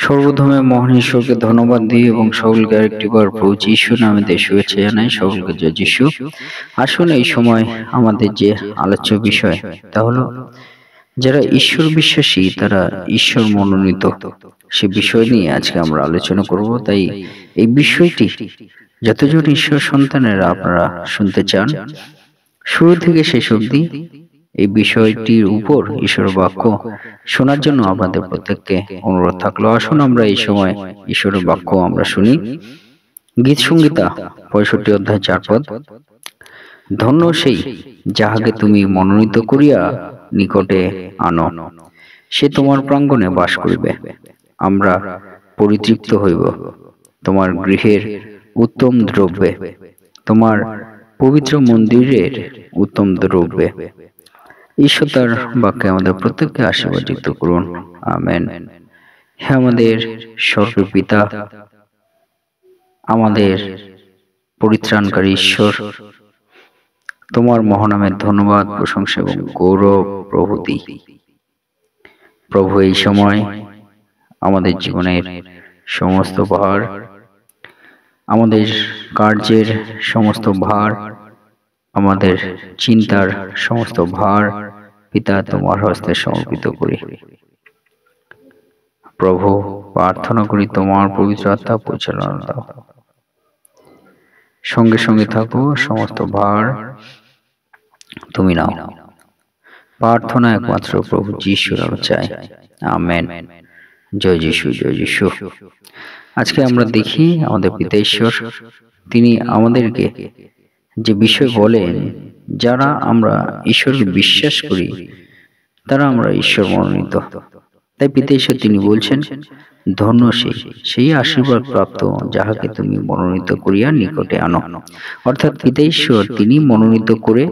সর্বপ্রথমে মহান ঈশ্বরকে ধন্যবাদ দিই এবং সকলকে আরেকটিবার প্রভু যীশু নামে শুভেচ্ছা জানাই। সকলকে জয় যীশু। আসুন এই সময় আমাদের যে আলোচ্য বিষয় তা হলো যারা ঈশ্বর বিশ্বাসী তারা ঈশ্বর মনোনীত, সে বিষয় নিয়ে আজকে আমরা আলোচনা করব। তাই এই বিষয়টি যতজন ঈশ্বর সন্তানেরা আপনারা শুনতে চান, শুরু থেকে শেষ অবধি এই বিষয়টির উপর ঈশ্বর বাক্য শোনার জন্য আপনাদের প্রত্যেককে অনুরোধ থাকলো। আসুন আমরা এই সময় ঈশ্বরের বাক্য আমরা শুনি। গীত সংহিতা 65 অধ্যায় 4 পদ। ধন্য সেই যাহাকে তুমি মনোনীত করিয়া নিকটে আনো, সে তোমার প্রাঙ্গণে বাস করিবে। আমরা পরিতৃপ্ত হইব তোমার গৃহের উত্তম দ্রব্যে, তোমার পবিত্র মন্দিরের উত্তম দ্রব্যে। ঈশ্বর তার বাক্যে আমাদের প্রত্যেককে আশীর্বাদিত করুন, আমেন। হে আমাদের স্বর্গীয় পিতা, আমাদের পরিত্রাণকারী ঈশ্বর, তোমার মহানামের ধন্যবাদ, প্রশংসা এবং গৌরব প্রভু দিই। প্রভু, এই সময় আমাদের জীবনের সমস্ত ভার, আমাদের কার্যের সমস্ত ভার, আমাদের চিন্তার সমস্ত ভার পিতা তোমার হস্তে সমর্পিত করি। প্রভু, প্রার্থনা করি তোমার পবিত্র আত্মা পরিচালনা দাও। সঙ্গে সঙ্গে থাকো, সমস্ত ভার তুমি নাও। প্রার্থনা একমাত্র প্রভু যিশুর নামে চাই, আমেন। জয় যিশু, জয় যিশু। আজকে আমরা দেখি আমাদের পিতা ঈশ্বর তিনি আমাদেরকে যে বিষয় বলেন, যারা আমরা ঈশ্বরকে বিশ্বাস করি তারা আমরা ঈশ্বর মনোনীত। তাই পিতা ঈশ্বর তিনি বলছেন, ধন্য সেই আশীর্বাদ প্রাপ্ত যাহাকে তুমি মনোনীত করিয়া নিকটে আনো। অর্থাৎ পিতা ঈশ্বর তিনি মনোনীত করে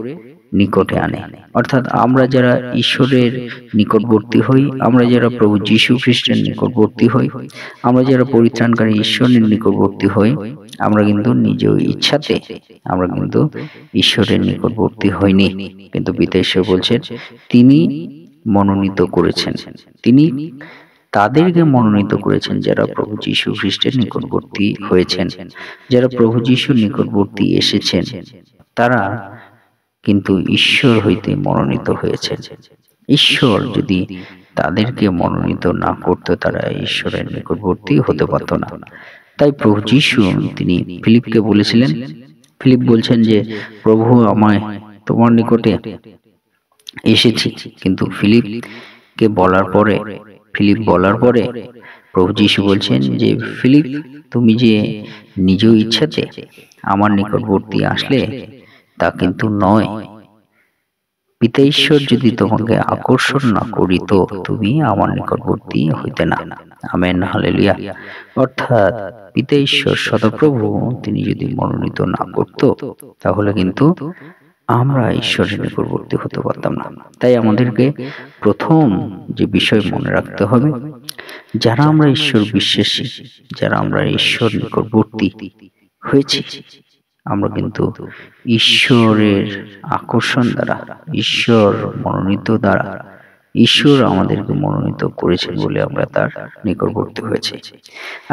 নিকটে আনে। অর্থাৎ আমরা যারা ঈশ্বরের নিকটবর্তী হই, আমরা যারা প্রভু যীশু খ্রিস্টের নিকটবর্তী হই, আমরা যারা পরিত্রাণকারী ঈশ্বরের নিকটবর্তী হই, আমরা কিন্তু নিজ ইচ্ছাতে আমরা কিন্তু ঈশ্বরের নিকটবর্তী হইনি, কিন্তু পিতা ঈশ্বর বলছেন তিনি মনোনীত করেছেন। তিনি তাদেরকে মনোনীত করেছেন যারা প্রভু যীশু খ্রিস্টের নিকটবর্তী হয়েছেন, যারা প্রভু যীশুর নিকটবর্তী এসেছেন, তারা কিন্তু ঈশ্বর হইতে মনোনীত হয়েছেন। ঈশ্বর যদি তাদেরকে মনোনীত না করতো, তারা ঈশ্বরের নিকটবর্তী হতে পারত না। তাই প্রভু যীশু তিনি ফিলিপকে বলেছিলেন, ফিলিপ বলছেন যে প্রভু আমায় তোমার নিকটে এসেছি, কিন্তু ফিলিপ বলার পরে প্রভু যীশু বলছেন যে ফিলিপ, তুমি যে নিজ ইচ্ছাতে আমার নিকটবর্তী আসলে তা কিন্তু নয়। পিতা ঈশ্বর যদি তোমাকে আকর্ষণ না করিত, তুমি আমার নিকটবর্তী হইতে না। Amen, hallelujah. অর্থাৎ পিতা ঈশ্বর সদাপ্রভু তিনি যদি মনোনীত না করত, তাহলে কিন্তু আমরা ঈশ্বরের নিকটবর্তী হতে পারতাম না। তাই আমাদেরকে প্রথম যে বিষয় মনে রাখতে হবে, যারা আমরা ঈশ্বর বিশ্বাসী, যারা আমরা ঈশ্বর নিকটবর্তী হয়েছি, আমরা কিন্তু ঈশ্বরের আকর্ষণ দ্বারা, ঈশ্বর মনোনীত দ্বারা, ঈশ্বর আমাদেরকে মনোনীত করেছেন বলে আমরা তার নিকটবর্তী হয়েছে।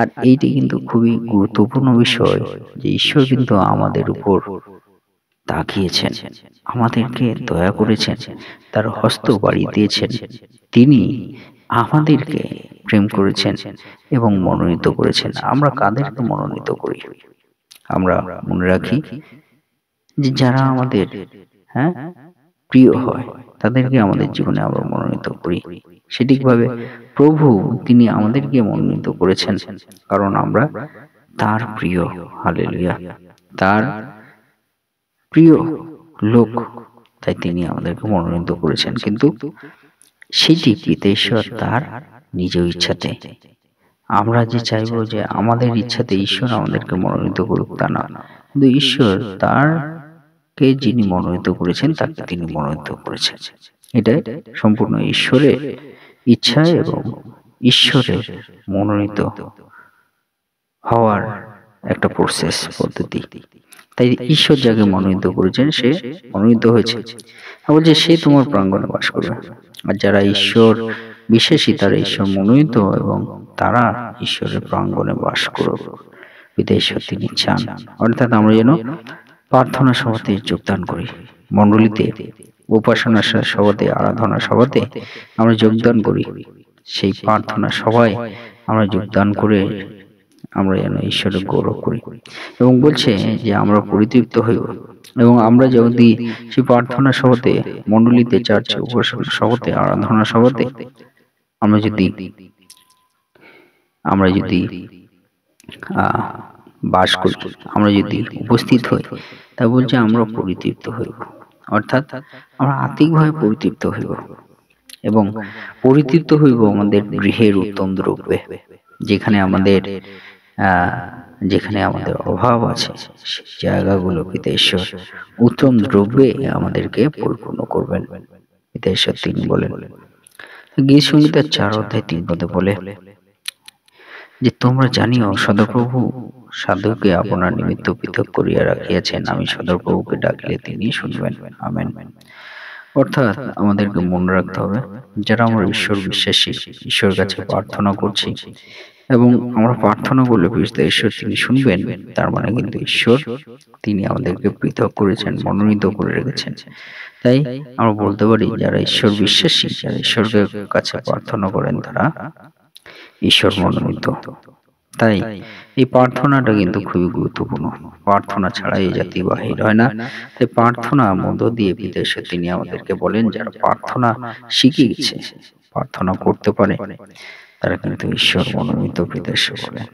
আর এইটি কিন্তু খুবই গুরুত্বপূর্ণ বিষয় যে ঈশ্বর কিন্তু আমাদের উপর তাকিয়েছেন, আমাদেরকে দয়া করেছেন, তার হস্ত বাড়িয়ে দিয়েছেন। তিনি আমাদেরকে প্রেম করেছেন এবং মনোনীত করেছেন। আমরা কাদেরকে মনোনীত করি? আমরা মনে রাখি যে যারা আমাদের প্রিয় হয় তাদেরকে আমাদের জীবনে আমরা মনোনীত করি। সঠিকভাবে প্রভু তিনি আমাদেরকে মনোনীত করেছেন, কারণ আমরা তার প্রিয়। হালেলুয়া। তার প্রিয় লোক, তাই তিনি আমাদেরকে মনোনীত করেছেন। কিন্তু সেটি পিতা ঈশ্বর তার নিজ ইচ্ছাতে। আমরা যে চাইবো যে আমাদের ইচ্ছাতে ঈশ্বর আমাদেরকে মনোনীত করুক, তা না, কিন্তু ঈশ্বর তারকে যিনি মনোনীত করেছেন তাকে তিনি মনোনীত করেছেন। এটা সম্পূর্ণ ঈশ্বরের ইচ্ছা এবং ঈশ্বরের মনোনীত হওয়ার একটা প্রসেস, পদ্ধতি। তাই ঈশ্বর যাকে মনোনীত করেছেন সে মনোনীত হয়েছে। বলছে সে তোমার প্রাঙ্গণে বাস করবে। আর যারা ঈশ্বর বিশ্বাসী তারা ঈশ্বর মনোনীত এবং তারা ঈশ্বরের প্রাঙ্গণে বাস করুক, পিতা ঈশ্বর তিনি চান। অর্থাৎ আমরা যেন প্রার্থনা সভাতে যোগদান করি, মণ্ডলীতে, উপাসনা সভাতে, আরাধনা সভাতে আমরা যোগদান করি। সেই প্রার্থনা সভায় আমরা যোগদান করে আমরা যেন ঈশ্বরের গৌরব করি। এবং বলছে যে আমরা পরিতৃপ্ত হইব, এবং আমরা যদি সেই প্রার্থনা সভাতে, মণ্ডলীতে, চার্চে, উপাসনা সভাতে, আরাধনা সভাতে আমরা যদি বাস করি, আমরা যদি উপস্থিত হই, তা বলছে আমরা পরিতৃপ্ত হইব। অর্থাৎ আমরা আত্মিকভাবে পরিতৃপ্ত হইব, এবং পরিতৃপ্ত হইব আমাদের গৃহের উত্তম দ্রব্যে। যেখানে আমাদের অভাব আছে, সেই জায়গাগুলো পিতা ঈশ্বর উত্তম দ্রব্যে আমাদেরকে পরিপূর্ণ করবেন, পিতা ঈশ্বর তিনি বলেন। গীত সংহিতার 4:3 বলে যে তোমরা জানিও সদাপ্রভু সাধুকে আপনার নিমিত্ত পৃথক করিয়া রাখিয়াছেন, আমি সদাপ্রভুকে ডাকিলে তিনি শুনবেন। আমেন। অর্থাৎ আমাদেরকে মনে রাখতে হবে, যারা আমরা ঈশ্বর বিশ্বাসী, ঈশ্বরের কাছে প্রার্থনা করছি, এবং আমরা প্রার্থনা করলে পিতা ঈশ্বর তিনি শুনবেন, তার মানে কিন্তু ঈশ্বর তিনি আমাদেরকে পৃথক করেছেন, মনোনীত করে রেখেছেন। তাই আমরা বলতে পারি, যারা ঈশ্বর বিশ্বাসী, যারা ঈশ্বরের কাছে প্রার্থনা করেন, তারা ঈশ্বর মনোনীত। তাই এই প্রার্থনাটা কিন্তু খুবই গুরুত্বপূর্ণ। প্রার্থনা ছাড়া এই জাতি বাহির হয় না। তাই প্রার্থনার মধ্য দিয়ে পিতা ঈশ্বর তিনি আমাদেরকে বলেন, যারা প্রার্থনা শিখে গেছে, প্রার্থনা করতে পারে, তারা কিন্তু ঈশ্বর মনোনীত, পিতা ঈশ্বর বলেন।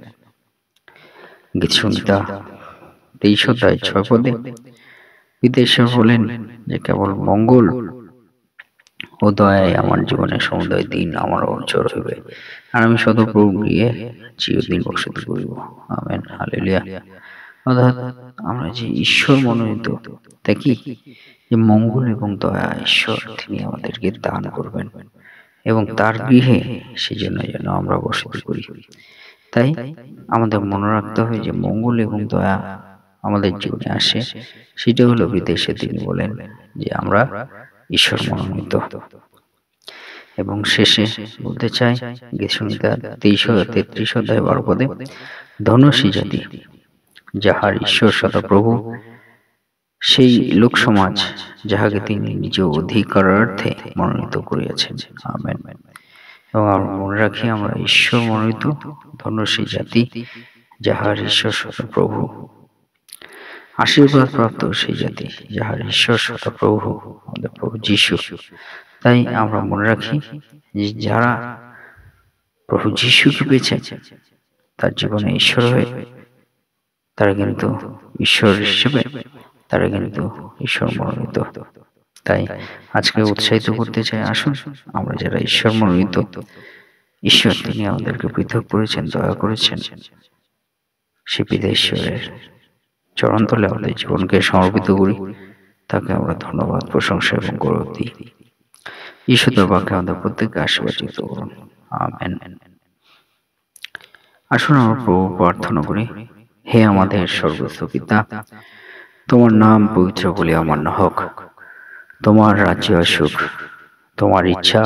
গীত সংহিতা 23:6 পিতা ঈশ্বর বলেন যে কেবল মঙ্গল ও দয়ায় আমার জীবনে সমুদয় দিন আমার অঞ্চল হইবে, আর আমি সদাপ্রভু গিয়ে চিরদিন বসতি করিব। Amen, hallelujah. অর্থাৎ আমরা যে ঈশ্বর মনোনীত, দেখি যে মঙ্গল এবং দয়া ঈশ্বর তিনি আমাদেরকে দান করবেন, এবং তার গৃহে সেজন্য যেন আমরা বসতি করি। তাই আমাদের মনে রাখতে হবে যে মঙ্গল এবং দয়া আমাদের জীবনে আসে, সেটা হলো বিদেশে তিনি বলেন যে আমরা ঈশ্বর মনোনীত। এবং শেষে বলতে চাই, গীত সংহিতা 33:12 ধন্য সেই জাতি যাহার ঈশ্বর সদাপ্রভু, সেই লোক সমাজ যাহাকে তিনি নিজ অধিকারার্থে মনোনীত করিয়াছেন। আমেন। এবং আমরা মনে রাখি, আমরা ঈশ্বর মনোনীত, ধন্য সেই জাতি যাহার ঈশ্বর সদাপ্রভু, আশীর্বাদ প্রাপ্ত সেই জাতি যাহার ঈশ্বর সদাপ্রভু আমাদের প্রভু যীশু। তাই আমরা মনে রাখি যে যারা প্রভু যীশুকে পেয়েছেন তার জীবনে ঈশ্বর হয়ে, তারা কিন্তু ঈশ্বর হিসেবে, তারা কিন্তু ঈশ্বর মনোনীত। তাই আজকে উৎসাহিত করতে চাই, আসুন আমরা যারা ঈশ্বর মনোনীত, ঈশ্বর তিনি আমাদেরকে পৃথক করেছেন, দয়া করেছেন, সে পিতা ঈশ্বরের চরণতলে আমাদের জীবনকে সমর্পিত করি, তাকে আমরা ধন্যবাদ, প্রশংসা এবং গৌরব দিই। ঈশ্বরের বাক্যে আমাদের প্রত্যেককে আশীর্বাদিত করুন। আমেন। আসুন আমরা প্রভু প্রার্থনা করি। হে আমাদের স্বর্গস্থ পিতা, তোমার নাম পবিত্র বলে অমান্য হোক, তোমার রাজ্য আসুক, তোমার ইচ্ছা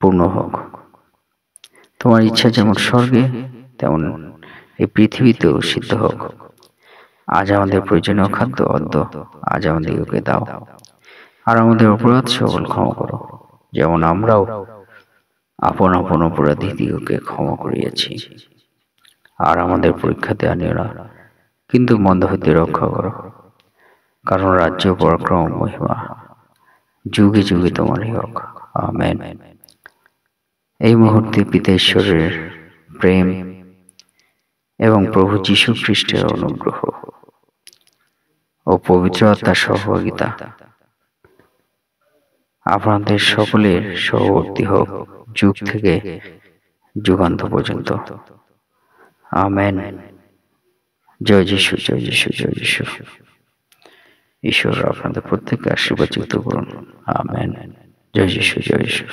পূর্ণ হোক। তোমার ইচ্ছা যেমন স্বর্গে তেমন এই পৃথিবীতেও সিদ্ধ হোক। আজ আমাদের প্রয়োজনীয় খাদ্য অদ্য আজ আমাদেরকে দাও, আর আমাদের অপরাধ সকল ক্ষমা করো, যেমন আমরাও আপন আপন অপরাধীদিগকে ক্ষমা করিয়াছি। আর আমাদের পরীক্ষাতে আনিও না, কিন্তু মন্দ হইতে রক্ষা করো, কারণ রাজ্য, পরাক্রম, মহিমা যুগে যুগে তোমারই হোক। আমেন। এই মুহূর্তে পিতা ঈশ্বরের প্রেম এবং প্রভু যীশু খ্রিস্টের অনুগ্রহ ও পবিত্র আত্মার সহভাগিতা আপনাদের সকলের সহবর্তী হোক, যুগ থেকে যুগান্ত পর্যন্ত। আমেন। জয় যীশু, জয় যীশু, জয় যীশু। ঈশ্বর আপনাদের প্রত্যেককে আশীর্বাদ যুক্ত করুন। আমেন। জয় যীশু, জয় যীশু।